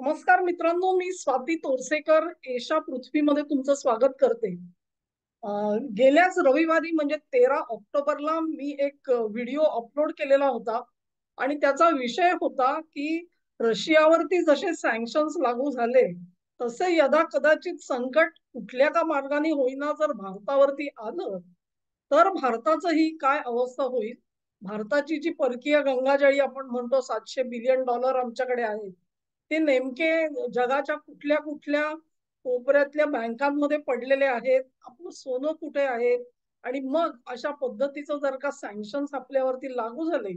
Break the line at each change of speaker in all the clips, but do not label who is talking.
नमस्कार मित्रांनो, मी स्वाती तोरसेकर एशा पृथ्वीमध्ये तुमचं स्वागत करते. गेल्याच रविवारी म्हणजे 13 ऑक्टोबरला मी एक व्हिडिओ अपलोड केलेला होता आणि त्याचा विषय होता की रशियावरती जसे सँक्शन्स लागू झाले तसे यदा कदाचित संकट कुठल्या का मार्गाने होईना जर भारतावरती आलं तर भारताचंही काय अवस्था होईल. भारताची जी परकीय गंगाजळी आपण म्हणतो $700 बिलियन आमच्याकडे आहेत, ते नेमके जगाच्या कुठल्या कुठल्या कोपऱ्यातल्या बँकांमध्ये पडलेले आहेत, आपलं सोनं कुठे आहे, आणि मग अशा पद्धतीचं जर का सँक्शन्स आपल्यावरती लागू झाले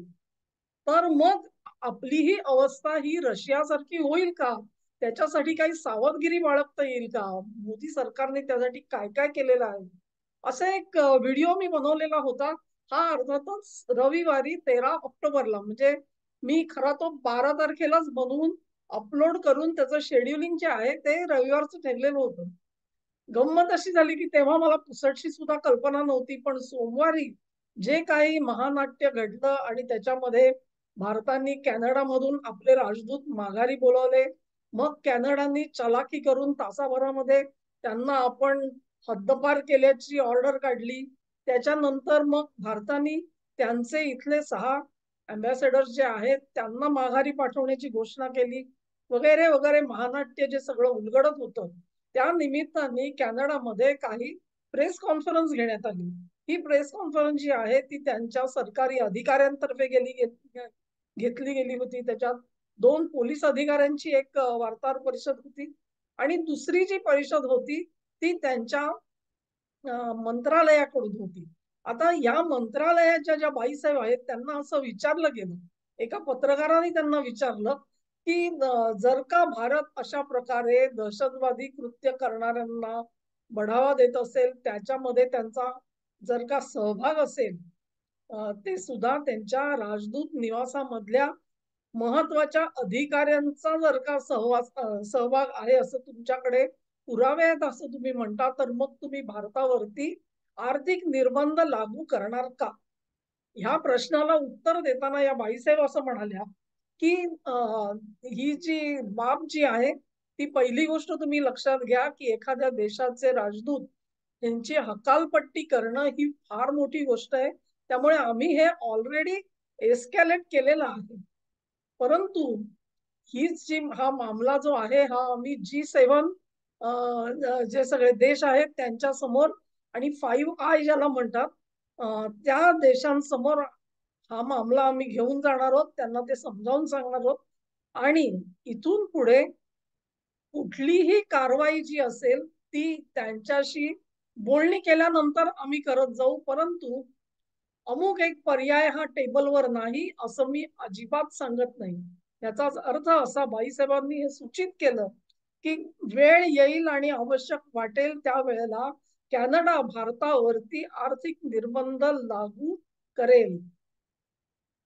तर मग आपली ही अवस्था ही रशियासारखी होईल का? त्याच्यासाठी काही सावधगिरी बाळगता येईल का? मोदी सरकारने त्यासाठी काय काय केलेलं आहे? असा एक व्हिडिओ मी बनवलेला होता. हा अर्थातच रविवारी 13 ऑक्टोबरला, म्हणजे मी खरा तो 12 तारखेलाच बनवून अपलोड करून त्याचं शेड्युलिंग जे आहे ते रविवारचं ठरलेलं होतं. गंमत अशी झाली की तेव्हा मला पुसटशी सुद्धा कल्पना नव्हती, पण सोमवारी जे काही महानाट्य घडलं आणि त्याच्यामध्ये भारताने कॅनडामधून आपले राजदूत माघारी बोलावले. मग कॅनडाने चलाखी करून तासाभरामध्ये त्यांना आपण हद्दपार केल्याची ऑर्डर काढली. त्याच्यानंतर मग भारताने त्यांचे इथले 6 अँबॅसेडर्स जे आहेत त्यांना माघारी पाठवण्याची घोषणा केली. वगैरे वगैरे महानाट्य जे सगळं उलगडत होतं, त्या निमित्ताने कॅनडामध्ये काही प्रेस कॉन्फरन्स घेण्यात आली. ही प्रेस कॉन्फरन्स जी आहे ती त्यांच्या सरकारी अधिकाऱ्यांतर्फे घेतली गेली होती. त्याच्यात 2 पोलीस अधिकाऱ्यांची एक वार्ताहर परिषद होती आणि दुसरी जी परिषद होती ती त्यांच्या मंत्रालयाकडून होती. आता या मंत्रालयाच्या ज्या बाईसाहेब आहेत त्यांना असं विचारलं गेलं, एका पत्रकाराने त्यांना विचारलं की जर का भारत अशा प्रकारे दहशतवादी कृत्य करणाऱ्यांना बढावा देत असेल, त्याच्यामध्ये त्यांचा जर का सहभाग असेल, ते सुद्धा त्यांच्या राजदूत निवासामधल्या महत्वाच्या अधिकाऱ्यांचा जर का सहभाग आहे असं तुमच्याकडे पुरावे आहेत असं तुम्ही म्हणता, तर मग तुम्ही भारतावरती आर्थिक निर्बंध लागू करणार का? ह्या प्रश्नाला उत्तर देताना या बाईसाहेब असं म्हणाल्या की ही जी बाब जी आहे ती, पहिली गोष्ट तुम्ही लक्षात घ्या की एखाद्या देशाचे राजदूत यांची हकालपट्टी करणं ही फार मोठी गोष्ट आहे. त्यामुळे आम्ही हे ऑलरेडी एस्कॅलेट केलेलं आहे. परंतु हीच जी हा मामला जो आहे हा आम्ही G7 जे सगळे देश आहेत त्यांच्या समोर आणि 5 आय ज्याला म्हणतात, त्या देशांसमोर हा मामला आम्ही घेऊन जाणार आहोत. त्यांना ते समजावून सांगणार आहोत आणि इथून पुढे कुठलीही कारवाई जी असेल ती त्यांच्याशी बोलणी केल्यानंतर आम्ही करत जाऊ. परंतु अमुक एक पर्याय हा टेबलवर नाही असं मी अजिबात सांगत नाही. याचाच अर्थ असा बाईसाहेबांनी हे सूचित केलं की वेळ येईल आणि आवश्यक वाटेल त्यावेळेला कॅनडा भारतावरती आर्थिक निर्बंध लागू करेल.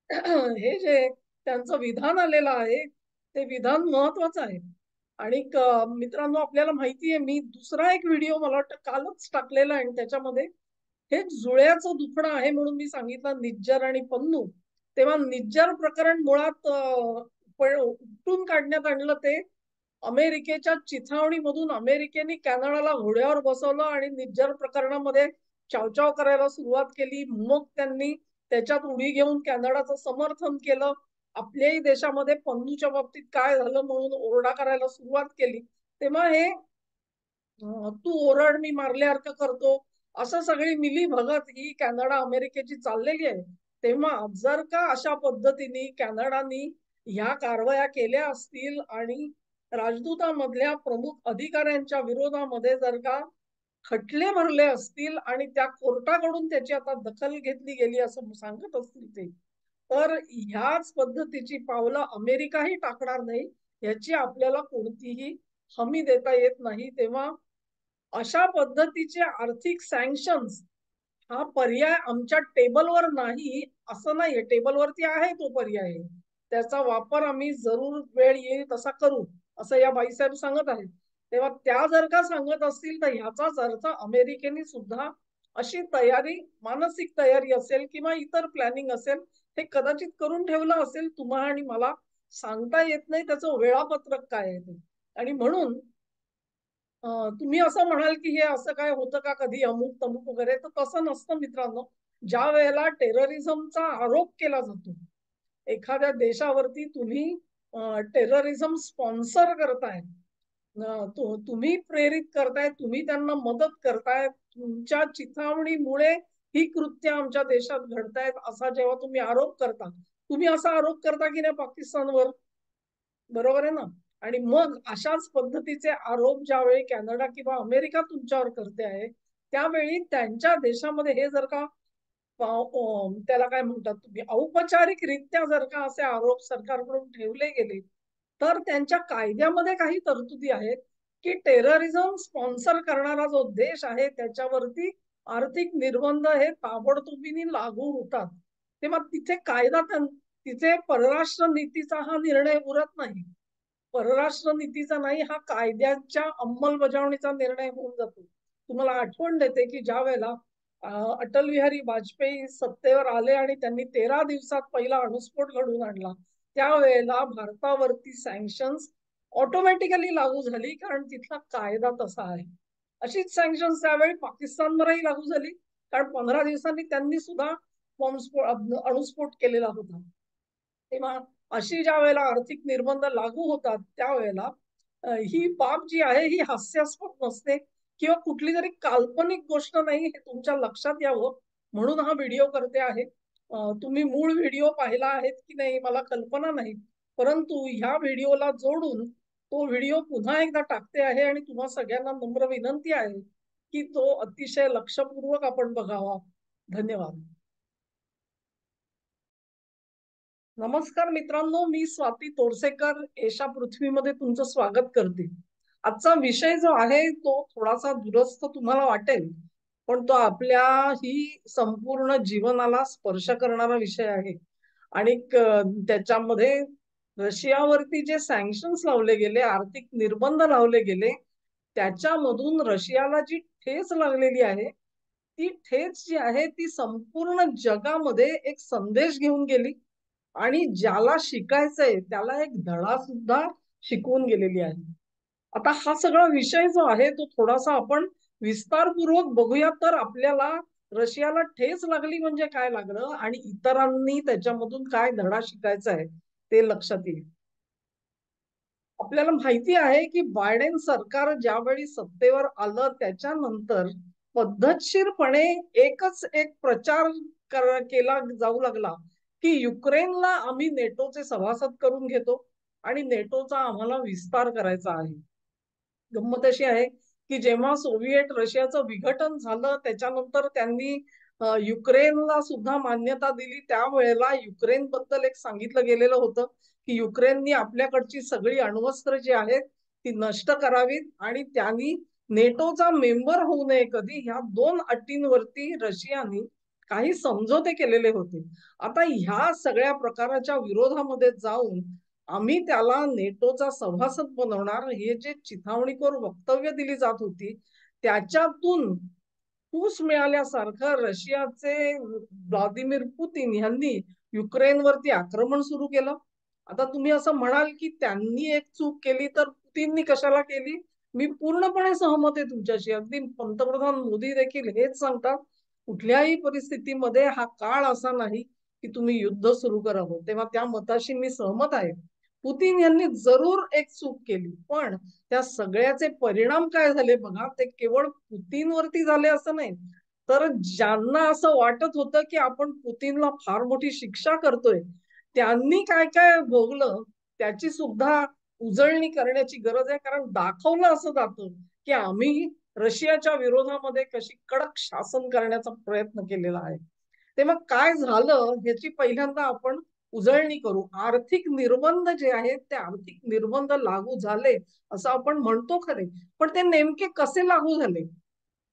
हे जे त्यांचं विधान आलेलं आहे ते विधान महत्वाचं आहे. आणि मित्रांनो, आपल्याला माहिती आहे, मी दुसरा एक व्हिडिओ मला वाटतं कालच टाकलेला आहे आणि त्याच्यामध्ये हे जुळ्याचं दुखणं आहे म्हणून मी सांगितलं निज्जर आणि पन्नू. तेव्हा निज्जर प्रकरण मुळात उपटून काढण्यात आणलं ते अमेरिकेच्या चिथावणीमधून. अमेरिकेने कॅनडाला घोड्यावर बसवलं आणि निज्जर प्रकरणामध्ये चावचाव करायला सुरुवात केली. मग त्यांनी त्याच्यात उडी घेऊन कॅनडाचं समर्थन केलं. आपल्याही देशामध्ये पन्नूच्या बाबतीत काय झालं म्हणून ओरडा करायला सुरुवात केली. तेव्हा हे तू ओरड मी मारल्यासारखं करतो असं सगळी मिली भगत ही कॅनडा अमेरिकेची चाललेली आहे. तेव्हा जर का अशा पद्धतीने कॅनडानी ह्या कारवाया केल्या असतील आणि राजदूतामधल्या प्रमुख अधिकाऱ्यांच्या विरोधामध्ये जर का खटले भरले असतील आणि त्या कोर्टाकडून त्याची आता दखल घेतली गेली असं सांगत असतील ते, तर ह्याच पद्धतीची पावलं अमेरिकाही टाकणार नाही याची आपल्याला कोणतीही हमी देता येत नाही. तेव्हा अशा पद्धतीचे आर्थिक सँक्शन्स हा पर्याय आमच्या टेबलवर नाही असं नाहीये. टेबलवरती आहे तो पर्याय, त्याचा वापर आम्ही जरूर वेळ येईल तसा करू असं या बाईसाहेब सांगत आहेत. तेव्हा त्या जर का सांगत असतील तर ह्याचाच अर्थ अमेरिकेने सुद्धा अशी तयारी, मानसिक तयारी असेल किंवा इतर प्लॅनिंग असेल, हे कदाचित करून ठेवलं असेल तुम्हा आणि मला सांगता येत नाही त्याचं वेळापत्रक काय आहे ते. आणि म्हणून तुम्ही असं म्हणाल की हे असं काय होतं का कधी अमुक तमुक वगैरे, तर तसं नसतं मित्रांनो. ज्या वेळेला टेररिझमचा आरोप केला जातो एखाद्या देशावरती, तुम्ही टेररिझम स्पॉन्सर करताय, तुम्ही प्रेरित करताय, तुम्ही त्यांना मदत करताय, तुमच्या चिथावणीमुळे ही कृत्य आमच्या देशात घडतायत असा जेव्हा तुम्ही आरोप करता, तुम्ही असा आरोप करता की नाही पाकिस्तानवर, बरोबर आहे ना? आणि मग अशाच पद्धतीचे आरोप ज्यावेळी कॅनडा किंवा अमेरिका तुमच्यावर करते आहे, त्यावेळी त्यांच्या देशामध्ये हे जर का त्याला काय म्हणतात तुम्ही, औपचारिकरित्या जर का असे आरोप सरकारकडून ठेवले गेले, तर त्यांच्या कायद्यामध्ये काही तरतुदी आहेत की टेररिझम स्पॉन्सर करणारा जो देश आहे त्याच्यावरती आर्थिक निर्बंध हे ताबडतोबीने लागू होतात. तेव्हा तिथे कायदा तिथे परराष्ट्र नीतीचा हा निर्णय उरत नाही. परराष्ट्र नीतीचा नाही, हा कायद्याच्या अंमलबजावणीचा निर्णय होऊन जातो. तुम्हाला आठवण देते की ज्या वेळेला अटल बिहारी वाजपेयी सत्तेवर आले आणि त्यांनी 13 दिवसात पहिला अणुस्फोट घडवून आणला, त्यावेळेला भारतावरती सँक्शन्स ऑटोमॅटिकली लागू झाली, कारण तिथला कायदा तसा आहे. अशीच सँक्शन्स त्यावेळी पाकिस्तानवरही लागू झाली, कारण 15 दिवसांनी त्यांनी सुद्धा अणुस्फोट केलेला होता. तेव्हा अशी ज्या वेळेला आर्थिक निर्बंध लागू होतात त्यावेळेला ही बाब जी आहे ही हास्यास्पद नसते किंवा कुठली तरी काल्पनिक गोष्ट नाही, हे तुमच्या लक्षात यावं म्हणून हा व्हिडिओ करते आहे. तुम्ही मूळ व्हिडिओ पाहिला आहेत की नाही मला कल्पना नाही, परंतु ह्या व्हिडिओला जोडून तो व्हिडिओ पुन्हा एकदा टाकते आहे आणि तुम्हा सगळ्यांना नम्र विनंती आहे की तो अतिशय लक्षपूर्वक आपण बघावा. धन्यवाद. नमस्कार मित्रांनो, मी स्वाती तोरसेकर एशा पृथ्वीमध्ये तुमचं स्वागत करते. आजचा विषय जो आहे तो थोडासा दुरस्त तुम्हाला वाटेल, पण तो आपल्या ही संपूर्ण जीवनाला स्पर्श करणारा विषय आहे. आणि त्याच्यामध्ये रशियावरती जे सँक्शन्स लावले गेले, आर्थिक निर्बंध लावले गेले, त्याच्यामधून रशियाला जी ठेच लागलेली आहे, ती ठेच जी आहे ती संपूर्ण जगामध्ये एक संदेश घेऊन गेली आणि ज्याला शिकायचंय त्याला एक धडा सुद्धा शिकवून गेलेली आहे. आता हा सगळा विषय जो आहे तो थोडासा आपण विस्तारपूर्वक बघूया, तर आपल्याला रशियाला ठेच लागली म्हणजे काय लागलं आणि इतरांनी त्याच्यामधून काय धडा शिकायचा आहे ते लक्षात येईल. आपल्याला माहिती आहे की बायडेन सरकार ज्यावेळी सत्तेवर आलं त्याच्यानंतर पद्धतशीरपणे एकच एक प्रचार केला जाऊ लागला की युक्रेनला आम्ही नेटोचे सभासद करून घेतो आणि नेटोचा आम्हाला विस्तार करायचा आहे. गंमत अशी आहे की जेव्हा सोव्हिएट रशियाचं विघटन झालं त्याच्यानंतर त्यांनी युक्रेनला सुद्धा मान्यता दिली, त्यावेळेला युक्रेन बद्दल एक सांगितलं गेलेलं होतं की युक्रेननी आपल्याकडची सगळी अण्वस्त्र जी आहेत ती नष्ट करावीत आणि त्यांनी नेटोचा मेंबर होऊ नये कधी, ह्या 2 अटींवरती रशियानी काही समझोते केलेले होते. आता ह्या सगळ्या प्रकाराच्या विरोधामध्ये जाऊन आम्ही त्याला नेटोचा सभासद बनवणार, हे जे चिथावणीखोर वक्तव्य दिली जात होती त्याच्यातून फूस मिळाल्यासारखं रशियाचे व्लादिमीर पुतीन यांनी युक्रेनवरती आक्रमण सुरू केलं. आता तुम्ही असं म्हणाल की त्यांनी एक चूक केली तर पुतीननी कशाला केली, मी पूर्णपणे सहमत आहे तुमच्याशी. अगदी पंतप्रधान मोदी देखील हेच सांगतात, कुठल्याही परिस्थितीमध्ये हा काळ असा नाही की तुम्ही युद्ध सुरू करावं. तेव्हा त्या मताशी मी सहमत आहे. पुतीन यांनी जरूर एक चूक केली, पण त्या सगळ्याचे परिणाम काय झाले बघा, ते केवळ पुतीनवरती झाले असं नाही, तर ज्यांना असं वाटत होतं की आपण पुतीनला फार मोठी शिक्षा करतोय त्यांनी काय काय भोगलं त्याची सुद्धा उजळणी करण्याची गरज आहे. कारण दाखवलं असं जातं की आम्ही रशियाच्या विरोधामध्ये कशी कडक शासन करण्याचा प्रयत्न केलेला आहे. ते मग काय झालं ह्याची पहिल्यांदा आपण उजळणी करू. आर्थिक निर्बंध जे आहेत ते आर्थिक निर्बंध लागू झाले असं आपण म्हणतो खरे, पण ते नेमके कसे लागू झाले.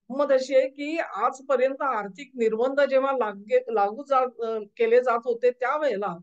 मग अशी आहे की आजपर्यंत आर्थिक निर्बंध जेव्हा केले जात होते त्यावेळेला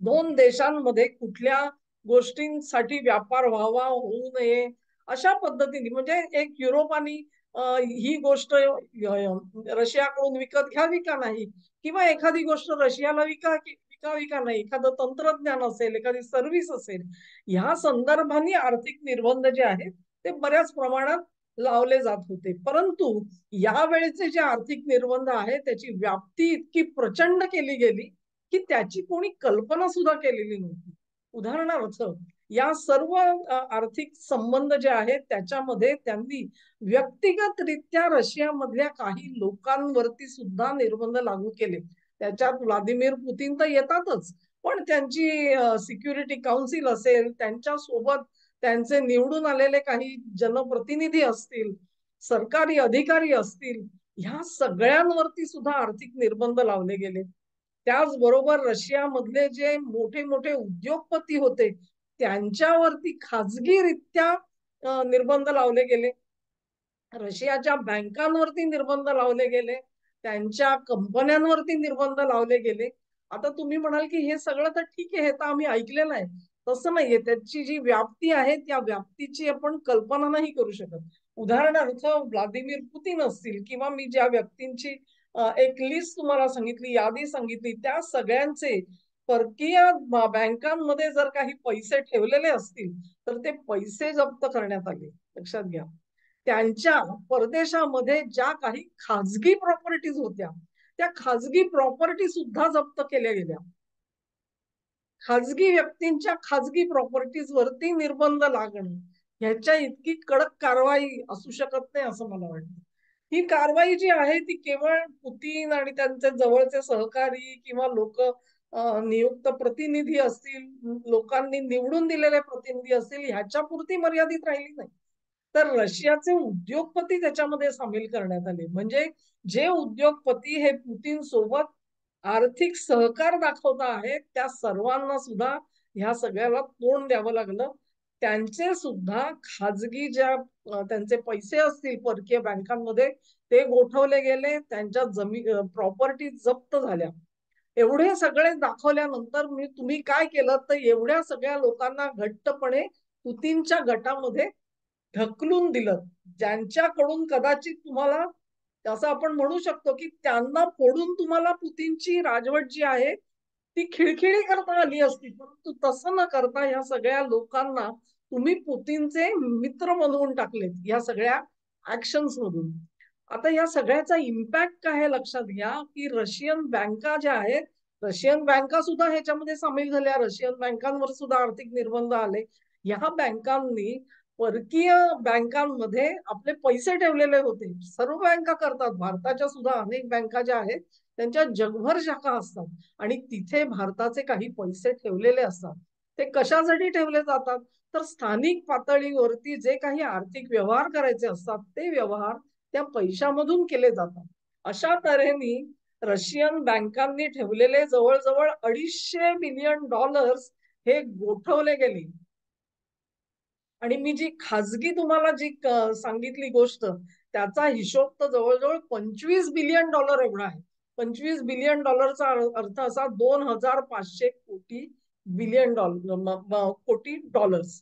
2 देशांमध्ये कुठल्या गोष्टींसाठी व्यापार व्हावा होऊ नये अशा पद्धतीने, म्हणजे एक युरोपानी ही गोष्ट रशियाकडून विकत घ्यावी का नाही, किंवा एखादी गोष्ट रशियाला विकावी विकावी का नाही, एखादं तंत्रज्ञान असेल, एखादी सर्व्हिस असेल, ह्या संदर्भाने आर्थिक निर्बंध जे आहेत ते बऱ्याच प्रमाणात लावले जात होते. परंतु यावेळेचे जे आर्थिक निर्बंध आहेत त्याची व्याप्ती इतकी प्रचंड केली गेली की त्याची कोणी कल्पना सुद्धा केलेली नव्हती. उदाहरणार्थ या सर्व आर्थिक संबंध जे आहेत त्याच्यामध्ये त्यांनी व्यक्तिगतरित्या रशियामधल्या काही लोकांवरती सुद्धा निर्बंध लागू केले. त्याच्यात व्लादिमीर पुतीन तर येतातच, पण त्यांची सिक्युरिटी काउन्सिल असेल, त्यांच्या सोबत त्यांचे निवडून आलेले काही जनप्रतिनिधी असतील, सरकारी अधिकारी असतील, ह्या सगळ्यांवरती सुद्धा आर्थिक निर्बंध लावले गेले. त्याचबरोबर रशियामधले जे मोठे मोठे उद्योगपती होते त्यांच्यावरती खाजगीरित्या निर्बंध लावले गेले. रशियाच्या बँकांवरती निर्बंध लावले गेले, त्यांच्या कंपन्यांवरती निर्बंध लावले गेले. आता तुम्ही म्हणाल की हे सगळं तर ठीक आहे, हे तर आम्ही ऐकलेलं आहे. तसं नाहीये. त्याची जी व्याप्ती आहे त्या व्याप्तीची आपण कल्पना नाही करू शकत. उदाहरणार्थ व्लादिमीर पुतीन असतील किंवा मी ज्या व्यक्तींची एक लिस्ट तुम्हाला सांगितली, यादी सांगितली, त्या सगळ्यांचे परकीय बँकांमध्ये जर काही पैसे ठेवलेले असतील तर ते पैसे जप्त करण्यात आले. लक्षात घ्या. त्यांच्या परदेशामध्ये ज्या काही खाजगी प्रॉपर्टीज होत्या त्या खाजगी प्रॉपर्टी सुद्धा जप्त केल्या गेल्या. खाजगी व्यक्तींच्या खाजगी प्रॉपर्टीज वरती निर्बंध लागणं ह्याच्या इतकी कडक कारवाई असू शकत नाही असं मला वाटतं. ही कारवाई जी आहे ती केवळ पुतीन आणि त्यांचे जवळचे सहकारी किंवा लोक नियुक्त प्रतिनिधी असतील, लोकांनी निवडून दिलेले प्रतिनिधी असतील ह्याच्या पुरती मर्यादित राहिली नाही, तर रशियाचे उद्योगपती त्याच्यामध्ये सामील करण्यात आले. म्हणजे जे उद्योगपती हे पुतीन सोबत आर्थिक सहकार दाखवता आहेत त्या सर्वांना सुद्धा ह्या सगळ्याला तोंड द्यावं लागलं. त्यांचे सुद्धा खाजगी ज्या त्यांचे पैसे असतील परकीय बँकांमध्ये ते गोठवले गेले, त्यांच्या प्रॉपर्टी जप्त झाल्या. एवढे सगळे दाखवल्यानंतर तुम्ही काय केलं तर एवढ्या सगळ्या लोकांना घट्टपणे पुतीनच्या गटामध्ये ढकलून दिलं, ज्यांच्याकडून कदाचित तुम्हाला असं आपण म्हणू शकतो की त्यांना फोडून तुम्हाला पुतीनची राजवट जी आहे ती खिळखिळी करता आली असती. परंतु तसं न करता या सगळ्या लोकांना तुम्ही पुतीनचे मित्र बनवून टाकलेत या सगळ्या ऍक्शन्स मधून. आता या सगळ्याचा इम्पॅक्ट काय आहे लक्षात घ्या की रशियन बँका ज्या आहेत, रशियन बँका सुद्धा ह्याच्यामध्ये सामील झाल्या. रशियन बँकांवर सुद्धा आर्थिक निर्बंध आले. या बँकांनी परकीय बँकांमध्ये आपले पैसे ठेवलेले होते. सर्व बँका करतात, भारताच्या सुद्धा अनेक बँका ज्या आहेत त्यांच्या जगभर शाखा असतात आणि तिथे भारताचे काही पैसे ठेवलेले असतात. ते कशासाठी ठेवले जातात तर स्थानिक पातळीवरती जे काही आर्थिक व्यवहार करायचे असतात ते व्यवहार त्या पैशामधून केले जातात. अशा तऱ्हेने रशियन बँकांनी ठेवलेले जवळजवळ $250 बिलियन हे गोठवले गेले. आणि मी जी खाजगी तुम्हाला जी सांगितली गोष्ट त्याचा हिशोब तर जवळजवळ $25 बिलियन एवढा आहे. $25 बिलियनचा अर्थ असा 2500 कोटी बिलियन कोटी डॉलर्स.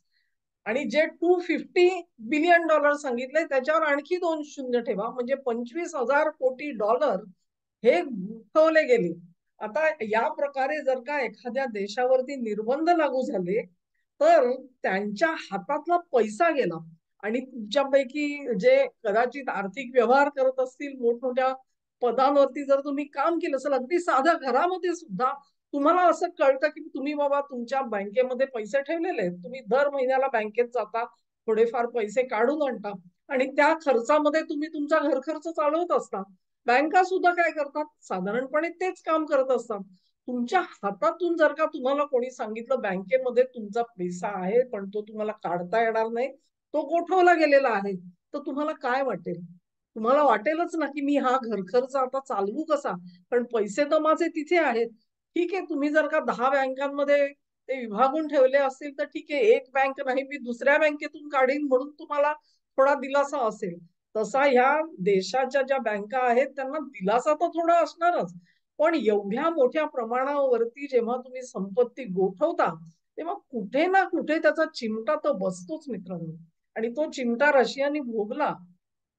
आणि जे $250 बिलियन सांगितले त्याच्यावर आणखी 2 शून्य ठेवा, म्हणजे $25,000 कोटी हे गुंतवले गेले. आता या प्रकारे जर का एखाद्या देशावरती निर्बंध लागू झाले तर त्यांच्या हातातला पैसा गेला आणि तुमच्यापैकी जे कदाचित आर्थिक व्यवहार करत असतील, मोठमोठ्या पदांवरती जर तुम्ही काम केलं असेल, अगदी साध्या घरामध्ये सुद्धा तुम्हाला असं कळतं की तुम्ही बाबा तुमच्या बँकेमध्ये पैसे ठेवलेले आहेत, तुम्ही दर महिन्याला बँकेत जाता, थोडेफार पैसे काढून आणता आणि त्या खर्चामध्ये तुम्ही तुमचा घर खर्च चालवत असता. बँका सुद्धा काय करतात, साधारणपणे तेच काम करत असतात. तुमच्या हातातून जर का तुम्हाला कोणी सांगितलं बँकेमध्ये तुमचा पैसा आहे पण तो तुम्हाला काढता येणार नाही, तो गोठवला गेलेला आहे, तर तुम्हाला काय वाटेल? तुम्हाला वाटेलच ना की मी हा घर खर्च आता चालवू कसा, पण पैसे तर माझे तिथे आहेत. ठीक आहे, तुम्ही जर का 10 बँकांमध्ये ते विभागून ठेवले असतील तर ठीक आहे, एक बँक नाही मी दुसऱ्या बँकेतून काढीन म्हणून तुम्हाला थोडा दिलासा असेल. तसा ह्या देशाच्या ज्या बँका आहेत त्यांना दिलासा तर थोडा असणारच, पण एवढ्या मोठ्या प्रमाणावरती जेव्हा तुम्ही संपत्ती गोठवता तेव्हा कुठे ना कुठे त्याचा चिमटा तर बसतोच मित्रांनो. आणि तो चिमटा रशियाने भोगला,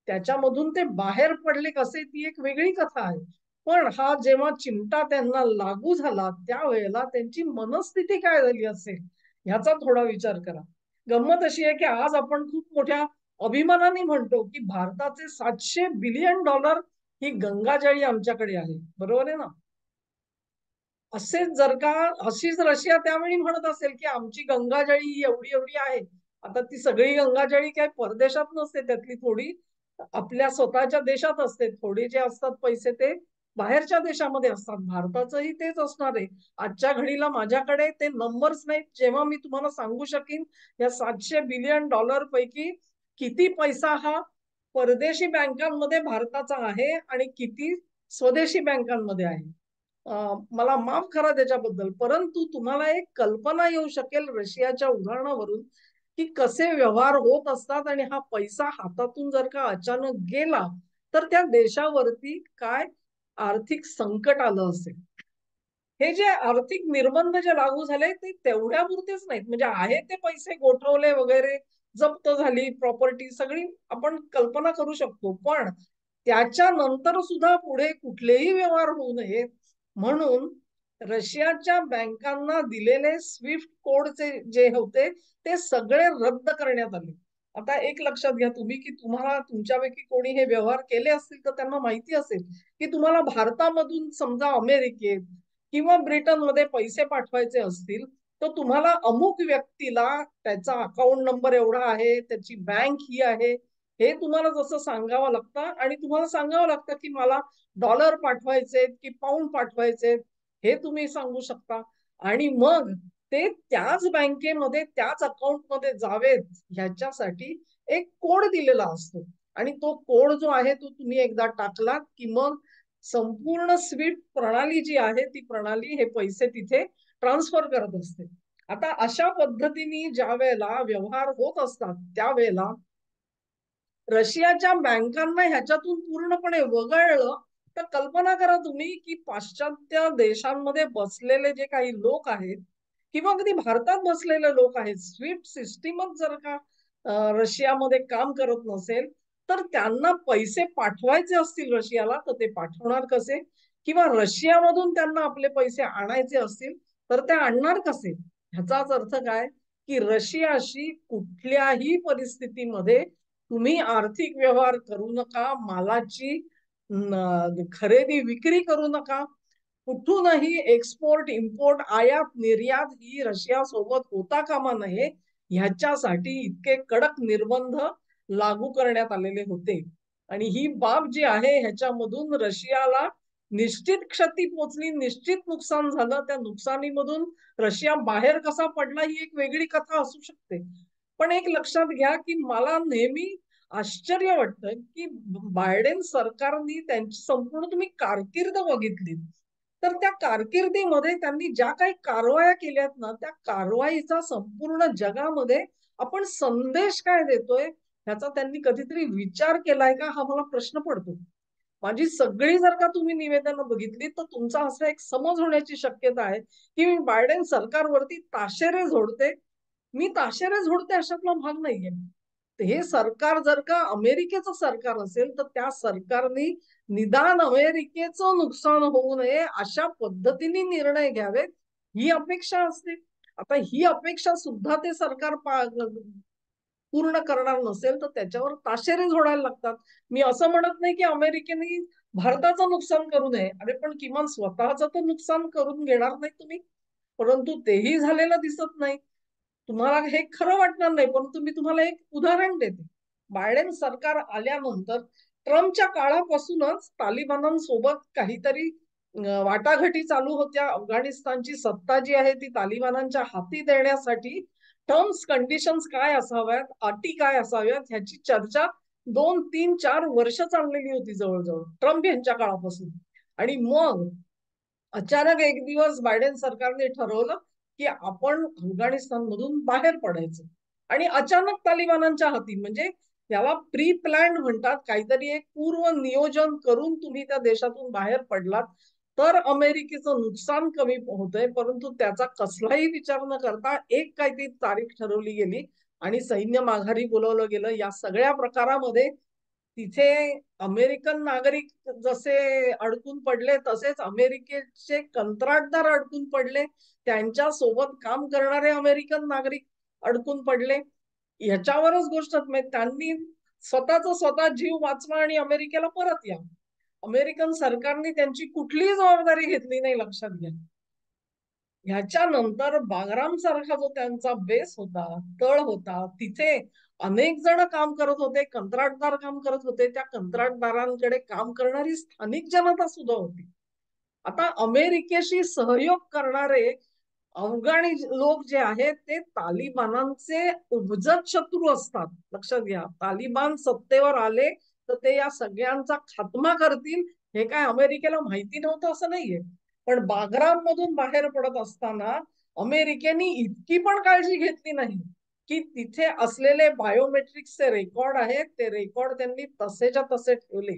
त्याच्यामधून ते बाहेर पडले कसे ती एक वेगळी कथा आहे. पण हा जेव्हा चिमटा त्यांना लागू झाला त्यावेळेला त्यांची मनस्थिती काय झाली असेल ह्याचा थोडा विचार करा. गंमत अशी आहे की आज आपण खूप मोठ्या अभिमानाने म्हणतो की भारताचे $700 बिलियन ही गंगाजळी आमच्याकडे आहे. बरोबर आहे ना? असेच जर का अशीच रशिया त्यावेळी म्हणत असेल की आमची गंगाजळी ही एवढी एवढी आहे. आता ती सगळी गंगाजळी काय परदेशात नसते, त्यातली थोडी आपल्या स्वतःच्या देशात असते, थोडे जे असतात पैसे ते बाहेरच्या देशामध्ये असतात. भारताचंही तेच असणार आहे. आजच्या घडीला माझ्याकडे ते नंबर्स नाहीत जेव्हा मी तुम्हाला सांगू शकीन या $700 बिलियन पैकी किती पैसा हा परदेशी बँकांमध्ये भारताचा आहे आणि किती स्वदेशी बँकांमध्ये आहे. मला माफ करा त्याच्याबद्दल, परंतु तुम्हाला एक कल्पना येऊ शकेल रशियाच्या उदाहरणावरून की कसे व्यवहार होत असतात आणि हा पैसा हातातून जर का अचानक गेला तर त्या देशावरती काय आर्थिक संकट आलं असेल. हे जे आर्थिक निर्बंध जे लागू झाले ते तेवढ्या पुरतेच नाहीत, म्हणजे आहे ते पैसे गोठवले वगैरे, जप्त झाली प्रॉपर्टी सगळी आपण कल्पना करू शकतो, पण त्याच्यानंतर सुद्धा पुढे कुठलेही व्यवहार होऊ नयेत म्हणून रशियाच्या बँकांना दिलेले स्विफ्ट कोडचे जे होते ते सगळे रद्द करण्यात आले. आता एक लक्षात घ्या तुम्ही की तुम्हाला तुमच्यापैकी कोणी हे व्यवहार केले असतील तर त्यांना माहिती असेल की तुम्हाला भारतामधून समजा अमेरिकेत किंवा ब्रिटनमध्ये पैसे पाठवायचे असतील तर तुम्हाला अमुक व्यक्तीला त्याचा अकाउंट नंबर एवढा आहे, त्याची बँक ही आहे, हे तुम्हाला जसं सांगावं लागतं आणि तुम्हाला सांगावं लागतं की मला डॉलर पाठवायचे की पाऊंड पाठवायचे हे तुम्ही सांगू शकता आणि मग ते त्याच बँकेमध्ये त्याच अकाउंटमध्ये जावेत ह्याच्यासाठी एक कोड दिलेला असतो आणि तो कोड जो आहे तो तुम्ही एकदा टाकलात की मग संपूर्ण स्विफ्ट प्रणाली जी आहे ती प्रणाली हे पैसे तिथे ट्रान्सफर करत असते. आता अशा पद्धतीने ज्या वेळेला व्यवहार होत असतात त्यावेळेला रशियाच्या बँकांना ह्याच्यातून पूर्णपणे वगळलं तर कल्पना करा तुम्ही की पाश्चात्य देशांमध्ये बसलेले जे काही लोक आहेत किंवा अगदी भारतात बसलेले लोक आहेत, स्विफ्ट सिस्टीमच जर का रशियामध्ये काम करत नसेल तर त्यांना पैसे पाठवायचे असतील रशियाला तर ते पाठवणार कसे, किंवा रशियामधून त्यांना आपले पैसे आणायचे असतील तर ते आणणार कसे. ह्याचाच अर्थ काय की रशियाशी कुठल्याही परिस्थितीमध्ये तुम्ही आर्थिक व्यवहार करू नका, मालाची खरेदी विक्री करू नका, कुठूनही एक्सपोर्ट इम्पोर्ट आयात निर्यात ही रशिया सोबत होता कामा नये ह्याच्यासाठी इतके कडक निर्बंध लागू करण्यात आलेले होते. आणि ही बाब जी आहे ह्याच्यामधून रशियाला निश्चित क्षती पोचली, निश्चित नुकसान झालं. त्या नुकसानीमधून रशिया बाहेर कसा पडला ही एक वेगळी कथा असू शकते. पण एक लक्षात घ्या की मला नेहमी आश्चर्य वाटतं की बायडेन सरकारनी त्यांची संपूर्ण तुम्ही कारकीर्द बघितली तर त्या कारकिर्दीमध्ये त्यांनी ज्या काही कारवाया केल्यात ना त्या कारवाईचा संपूर्ण जगामध्ये आपण संदेश काय देतोय ह्याचा त्यांनी कधीतरी विचार केलाय का हा मला प्रश्न पडतो. माझी सगळी जर का तुम्ही निवेदनं बघितली तर तुमचा असा एक समज होण्याची शक्यता आहे की मी बायडेन सरकारवरती ताशेरे झोडते. मी ताशेरे झोडते अशातला भाग नाहीये. हे सरकार जर का अमेरिकेचं सरकार असेल तर त्या सरकारने निदान अमेरिकेचं नुकसान होऊ नये अशा पद्धतीने निर्णय घ्यावेत ही अपेक्षा असते. आता ही अपेक्षा सुद्धा ते सरकार पूर्ण करणार नसेल तर त्याच्यावर ताशेरे झोडायला लागतात. मी असं म्हणत नाही की अमेरिकेने भारताचं नुकसान करू नये, अरे पण किमान स्वतःचं तर नुकसान करून घेणार नाही तुम्ही, परंतु तेही झालेलं दिसत नाही. तुम्हाला हे खरं वाटणार नाही परंतु मी तुम्हाला एक उदाहरण देते. बायडेन सरकार आल्यानंतर ट्रम्पच्या काळापासूनच तालिबानांसोबत काहीतरी वाटाघाटी चालू होत्या. अफगाणिस्तानची सत्ता जी आहे ती तालिबानांच्या हाती देण्यासाठी टर्म्स कंडिशन्स काय असाव्यात, अटी काय असाव्यात ह्याची चर्चा 2, 3, 4 वर्ष चाललेली होती जवळजवळ ट्रम्प यांच्या काळापासून. आणि मग अचानक एक दिवस बायडेन सरकारने ठरवलं की आपण अफगाणिस्तान मधून बाहेर पडायचं आणि अचानक तालिबानांच्या हाती, म्हणजे त्याला प्री प्लॅन म्हणतात, काहीतरी एक पूर्व नियोजन करून तुम्ही त्या देशातून बाहेर पडलात तर अमेरिकेचं नुकसान कमी होतंय, परंतु त्याचा कसलाही विचार न करता एक काहीतरी तारीख ठरवली गेली आणि सैन्य माघारी बोलवलं गेलं. या सगळ्या प्रकारामध्ये तिथे अमेरिकन नागरिक जसे अडकून पडले तसेच अमेरिकेचे कंत्राटदार अडकून पडले, त्यांच्या सोबत काम करणारे अमेरिकन नागरिक अडकून पडले. ह्याच्यावरच गोष्ट त्यांनी स्वतः जीव वाचवा आणि अमेरिकेला परत या. अमेरिकन सरकारने त्यांची कुठलीही जबाबदारी घेतली नाही, लक्षात घ्या. ह्याच्यानंतर बागराम सारखा जो त्यांचा बेस होता, तळ होता, तिथे अनेक जण काम करत होते, कंत्राटदार काम करत होते. त्या कंत्राटदारांकडे काम करणारी स्थानिक जनता सुद्धा होती. आता अमेरिकेशी सहयोग करणारे अफगाणी लोक जे आहेत ते तालिबानांचे उपजत शत्रू असतात, लक्षात घ्या. तालिबान सत्तेवर आले तर ते या सगळ्यांचा खात्मा करतील, हे काय अमेरिकेला माहिती नव्हतं असं नाहीये. पण बागराम मधून बाहेर पडत असताना अमेरिकेने इतकी पण काळजी घेतली नाही की तिथे असलेले बायोमेट्रिक्सचे रेकॉर्ड आहेत ते रेकॉर्ड त्यांनी तसेच्या तसे ठेवले.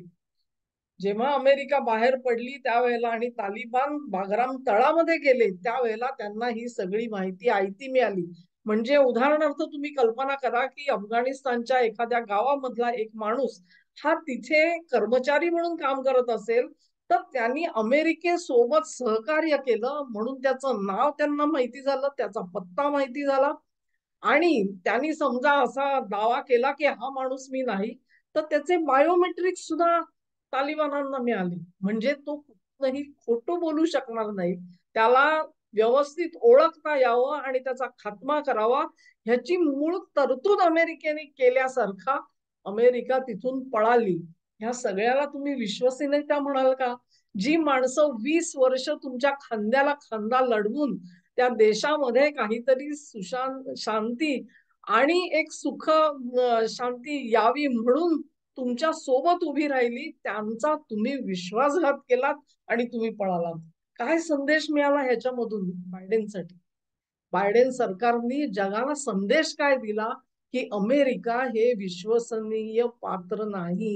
जेव्हा अमेरिका बाहेर पडली त्यावेळेला आणि तालिबान बागराम तळामध्ये गेले त्यावेळेला त्यांना ही सगळी माहिती आयती मिळाली. म्हणजे उदाहरणार्थ तुम्ही कल्पना करा की अफगाणिस्तानच्या एखाद्या गावामधला एक माणूस हा तिथे कर्मचारी म्हणून काम करत असेल तर त्यांनी अमेरिकेसोबत सहकार्य केलं म्हणून त्याचं नाव त्यांना माहिती झालं, त्याचा पत्ता माहिती झाला आणि त्यांनी समजा असा दावा केला की हा माणूस मी नाही, तर त्याचे बायोमेट्रिक सुद्धा तालिबानांना मिळाली. म्हणजे तो कुठलंही खोटं बोलू शकणार नाही, त्याला व्यवस्थित ओळखता यावं आणि त्याचा खात्मा करावा, ह्याची मूळ तरतूद अमेरिकेने केल्यासारखा अमेरिका तिथून पळाली. ह्या सगळ्याला तुम्ही विश्वसनीयता म्हणाल का? जी माणसं 20 वर्ष तुमच्या खांद्याला खांदा लढवून त्या देशामध्ये काहीतरी शांती आणि एक सुख शांती यावी म्हणून तुमच्या सोबत उभी राहिली, त्यांचा तुम्ही विश्वासघात केलात आणि तुम्ही पळालात. काय संदेश मिळाला ह्याच्यामधून बायडेनसाठी? बायडेन सरकारने जगाला संदेश काय दिला की अमेरिका हे विश्वसनीय पात्र नाही.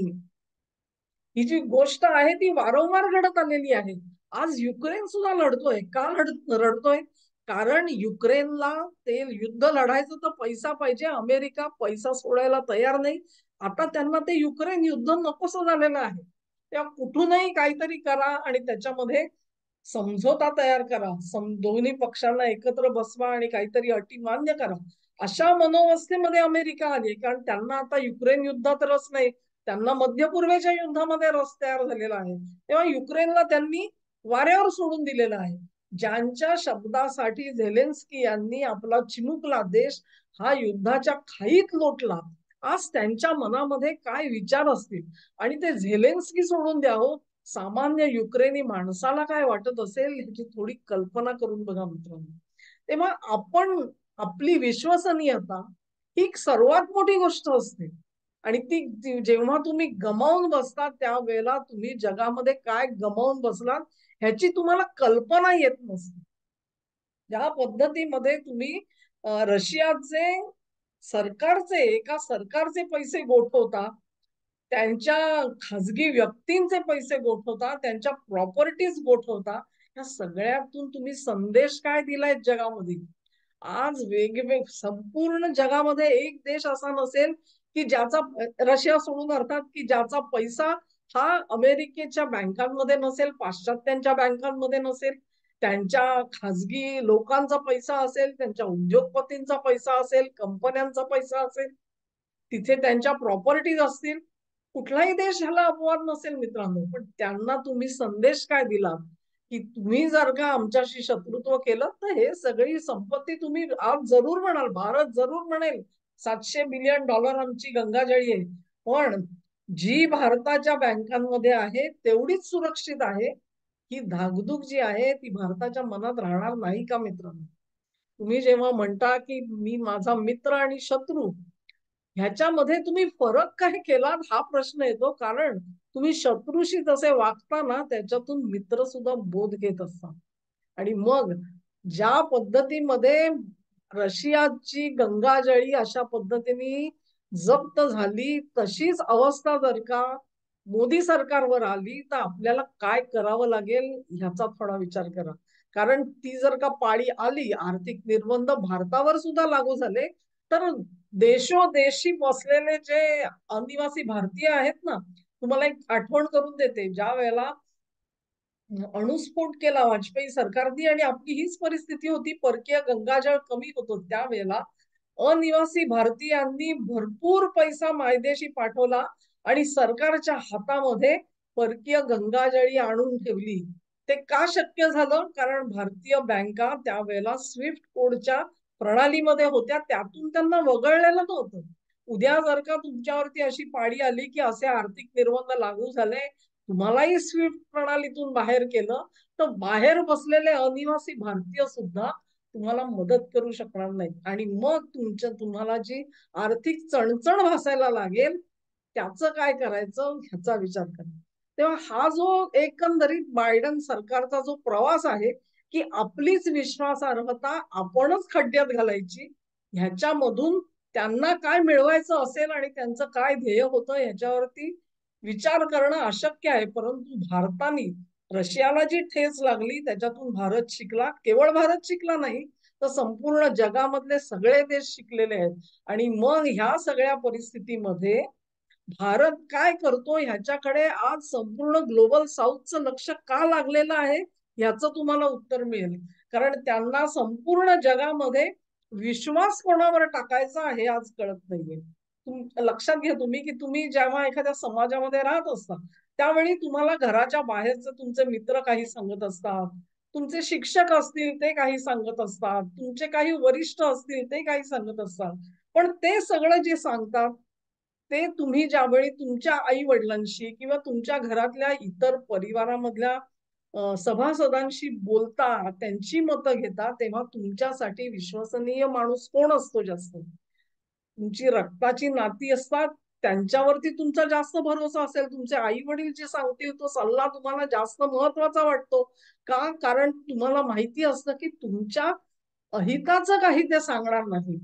ही जी गोष्ट आहे ती वारंवार घडत आलेली आहे. आज युक्रेन सुद्धा लढतोय. का रडतोय? कारण युक्रेनला ते युद्ध लढायचं तर पैसा पाहिजे. अमेरिका पैसा सोडायला तयार नाही. आता त्यांना ते युक्रेन युद्ध नकोसं झालेलं आहे. त्या कुठूनही काहीतरी करा आणि त्याच्यामध्ये समझोता तयार करा, दोन्ही पक्षांना एकत्र बसवा आणि काहीतरी अटी मान्य करा, अशा मनोवस्थेमध्ये अमेरिका आली. कारण त्यांना आता युक्रेन युद्धात रस नाही, त्यांना मध्य पूर्वेच्या युद्धामध्ये रस तयार झालेला आहे. तेव्हा युक्रेनला त्यांनी वाऱ्यावर सोडून दिलेलं आहे. ज्यांच्या शब्दासाठी झेलेन्स्की यांनी आपला चिमुकला देश हा युद्धाच्या खाईत लोटला, आज त्यांच्या मनामध्ये काय विचार असतील आणि ते झेलेन्स्की सोडून द्यावं, सामान्य युक्रेनी माणसाला काय वाटत असेल ह्याची थोडी कल्पना करून बघा मित्रांनो. तेव्हा आपण आपली विश्वसनीयता ही सर्वात मोठी गोष्ट असते आणि ती जेव्हा तुम्ही गमावून बसता त्यावेळेला तुम्ही जगामध्ये काय गमावून बसलात ह्याची तुम्हाला कल्पना येत नसते. ज्या पद्धतीमध्ये तुम्ही रशियाचे एका सरकारचे पैसे गोठवता, त्यांच्या खाजगी व्यक्तींचे पैसे गोठवता, त्यांच्या प्रॉपर्टीज गोठवता, या सगळ्यातून तुम्ही संदेश काय दिलाय जगामध्ये? आज संपूर्ण जगामध्ये एक देश असा नसेल की ज्याचा, रशिया सोडून अर्थात, की ज्याचा पैसा हा अमेरिकेच्या बँकांमध्ये नसेल, पाश्चात्यांच्या बँकांमध्ये नसेल, त्यांच्या खाजगी लोकांचा पैसा असेल, त्यांच्या उद्योगपतींचा पैसा असेल, कंपन्यांचा पैसा असेल, तिथे त्यांच्या प्रॉपर्टीज असतील. कुठलाही देश ह्याला अपवाद नसेल मित्रांनो. पण त्यांना तुम्ही संदेश काय दिला की तुम्ही जर का आमच्याशी शत्रुत्व केलं तर हे सगळी संपत्ती तुम्ही आज जरूर म्हणाल, भारत जरूर म्हणेल $700 बिलियन आमची गंगाजळी आहे, पण जी भारताच्या बँकांमध्ये आहे तेवढीच सुरक्षित आहे. ही धाकधूक जी आहे ती भारताच्या मनात राहणार नाही का मित्रांनो? तुम्ही जेव्हा म्हणता की मी माझा मित्र आणि शत्रू ह्याच्यामध्ये तुम्ही फरक काय केला हा प्रश्न येतो. कारण तुम्ही शत्रूशी जसे वागता ना त्याच्यातून मित्र सुद्धा बोध घेत असतात. आणि मग ज्या पद्धतीमध्ये रशियाची गंगाजळी अशा पद्धतीने जप्त झाली तशीच अवस्था जर का मोदी सरकारवर आली तर आपल्याला काय करावं लागेल ह्याचा थोडा विचार करा. कारण ती जर का पाळी आली, आर्थिक निर्बंध भारतावर सुद्धा लागू झाले तर देशोदेशी बसलेले जे अनिवासी भारतीय आहेत ना, तुम्हाला एक आठवण करून देते, ज्या वेळेला अणुस्फोट केला वाजपेयी सरकारने आणि आपली हीच परिस्थिती होती, परकीय गंगाजळ कमी होतो त्यावेळेला अनिवासी भारतीयांनी भरपूर पैसा मायदेशी पाठवला आणि सरकारच्या हातामध्ये परकीय गंगाजळी आणून ठेवली. ते का शक्य झालं? कारण भारतीय बँका त्यावेळेला स्विफ्ट कोडच्या प्रणालीमध्ये होत्या, त्यातून त्यांना वगळलेलं नव्हतं. उद्या जर का तुमच्यावरती अशी पाळी आली की असे आर्थिक निर्बंध लागू झाले, तुम्हालाही स्विफ्ट प्रणालीतून बाहेर केलं, तर बाहेर बसलेले अनिवासी भारतीय सुद्धा तुम्हाला मदत करू शकणार नाहीत आणि मग तुम्हाला जी आर्थिक चणचण भासायला लागेल, त्याचं काय करायचं ह्याचा विचार करा. तेव्हा हा जो एकंदरीत बायडन सरकारचा जो प्रवास आहे की आपलीच विश्वासार्हता आपणच खड्ड्यात घालायची, ह्याच्यामधून त्यांना काय मिळवायचं असेल आणि त्यांचं काय ध्येय होतं ह्याच्यावरती विचार करणं अशक्य आहे. परंतु भारताने रशियाला जी ठेच लागली त्याच्यातून भारत शिकला. केवळ भारत शिकला नाही, तर संपूर्ण जगामधले सगळे देश शिकलेले आहेत. आणि मग ह्या सगळ्या परिस्थितीमध्ये भारत काय करतो ह्याच्याकडे आज संपूर्ण ग्लोबल साऊथचं लक्ष का लागलेलं आहे ह्याचं तुम्हाला उत्तर मिळेल. कारण त्यांना संपूर्ण जगामध्ये विश्वास कोणावर टाकायचा आहे आज कळत नाहीये. लक्षात घ्या तुम्ही की तुम्ही जेव्हा एखाद्या समाजामध्ये राहत असता, त्यावेळी तुम्हाला घराच्या बाहेरचे तुमचे मित्र काही सांगत असतात, तुमचे शिक्षक असतील ते काही सांगत असतात, तुमचे काही वरिष्ठ असतील ते काही सांगत असतात. पण ते सगळं जे सांगतात ते तुम्ही ज्यावेळी तुमच्या आई वडिलांशी किंवा तुमच्या घरातल्या इतर परिवारामधल्या सभासदांशी बोलता, त्यांची मतं घेता, तेव्हा तुमच्यासाठी विश्वसनीय माणूस कोण असतो जास्त? तुमची रक्ताची नाती असतात, त्यांच्यावरती तुमचा जास्त भरोसा असेल. तुमचे आई वडील जे सांगतील तो सल्ला तुम्हाला जास्त महत्वाचा वाटतो का? कारण तुम्हाला माहिती असतं की तुमच्या अहिताचं काही ते सांगणार नाही.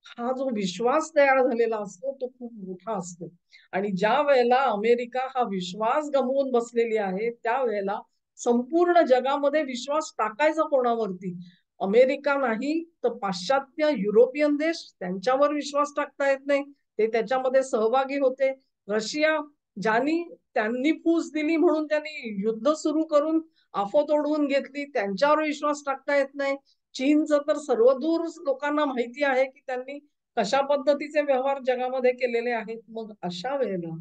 हा जो विश्वास तयार झालेला असतो तो खूप मोठा असतो. आणि ज्या वेळेला अमेरिका हा विश्वास गमवून बसलेली आहे, त्यावेळेला संपूर्ण जगामध्ये विश्वास टाकायचा कोणावरती? अमेरिका नाही तर पाश्चात्य युरोपियन देश, त्यांच्यावर विश्वास टाकता येत नाही, ते त्याच्यामध्ये सहभागी होते. रशिया, ज्यांनी त्यांनी फूस दिली म्हणून त्यांनी युद्ध सुरू करून आफत ओढवून घेतली, त्यांच्यावर विश्वास टाकता येत नाही. चीनचं तर सर्वदूर लोकांना माहिती आहे की त्यांनी कशा पद्धतीचे व्यवहार जगामध्ये केलेले आहेत. मग अशा वेळेला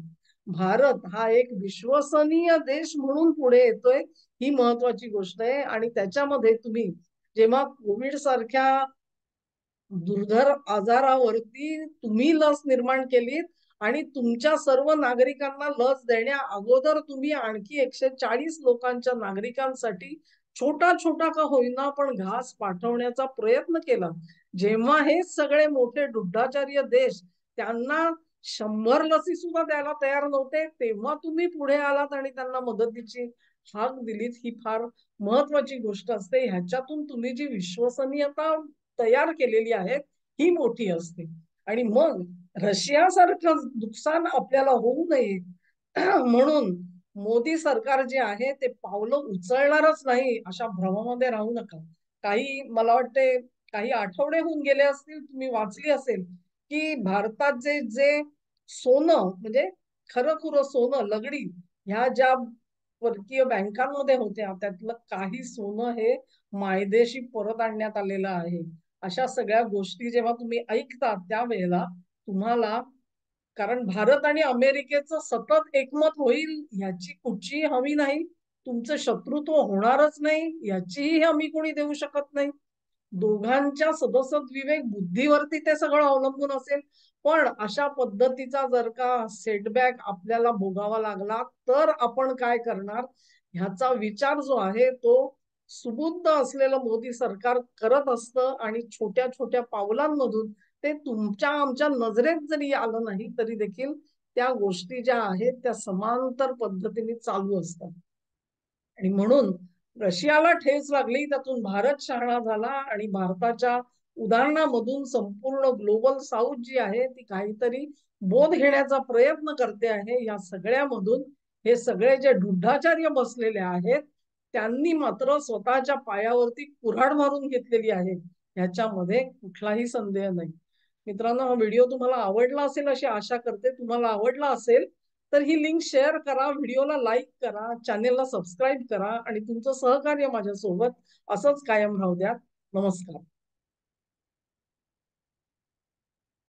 भारत हा एक विश्वसनीय देश म्हणून पुढे येतोय, ही महत्वाची गोष्ट आहे. आणि त्याच्यामध्ये तुम्ही जेव्हा कोविड सारख्या दुर्धर आजारावरती तुम्ही लस निर्माण केलीत आणि तुमच्या सर्व नागरिकांना लस देण्या अगोदर तुम्ही आणखी 140 लोकांच्या नागरिकांसाठी छोटा छोटा का होईना पण घास पाठवण्याचा प्रयत्न केला. जेव्हा हे सगळे मोठे दुग्धाचार्य देश त्यांना 100 लसी सुद्धा द्यायला तयार नव्हते, तेव्हा तुम्ही पुढे आलात आणि त्यांना मदतीची हाक दिलीत. ही फार महत्वाची गोष्ट असते. ह्याच्यातून तुम्ही जी विश्वसनीयता तयार केलेली आहे ही मोठी असते. आणि मग रशियासारखं नुकसान आपल्याला होऊ नये म्हणून मोदी सरकार जे आहे ते पावलं उचलणारच नाही अशा भ्रमामध्ये राहू नका. काही मला वाटते काही आठवडे होऊन गेले असतील, तुम्ही वाचली असेल की भारतात जे जे सोनं म्हणजे खरं खुरं सोनं लगडी ह्या ज्या परकीय बँकांमध्ये होत्या त्यातलं काही सोनं हे मायदेशी परत आणण्यात आलेलं आहे. अशा सगळ्या गोष्टी जेव्हा तुम्ही ऐकता त्यावेळेला तुम्हाला, कारण भारत आणि अमेरिकेचं सतत एकमत होईल ह्याची कुठचीही हमी नाही, तुमचं शत्रुत्व होणारच नाही याचीही हमी कोणी देऊ शकत नाही. दोघांच्या सदसद विवेक बुद्धीवरती ते सगळं अवलंबून असेल. पण अशा पद्धतीचा जर का सेटबॅक आपल्याला भोगावा लागला तर आपण काय करणार ह्याचा विचार जो आहे तो सुबुद्ध असलेलं मोदी सरकार करत असतं. आणि छोट्या छोट्या पावलांमधून ते तुमच्या आमच्या नजरेत जरी आलं नाही तरी देखील त्या गोष्टी ज्या आहेत त्या समांतर पद्धतीने चालू असतात. आणि म्हणून रशियाला ठेच लागली, त्यातून भारत शहाणा झाला आणि भारताच्या उदाहरणामधून संपूर्ण ग्लोबल साऊथ जी आहे ती काहीतरी बोध घेण्याचा प्रयत्न करते आहे. या सगळ्यामधून हे सगळे जे ढुढाचार्य बसलेले आहेत त्यांनी मात्र स्वतःच्या पायावरती कुऱ्हाड मारून घेतलेली आहे, ह्याच्यामध्ये कुठलाही संदेह नाही. मित्रांनो, हा व्हिडिओ तुम्हाला आवडला असेल अशी आशा करते. तुम्हाला आवडला असेल तर ही लिंक शेअर करा, व्हिडिओला लाईक करा, चॅनेलला सबस्क्राईब करा आणि तुमचं सहकार्य माझ्यासोबत असंच कायम राहू द्या. नमस्कार.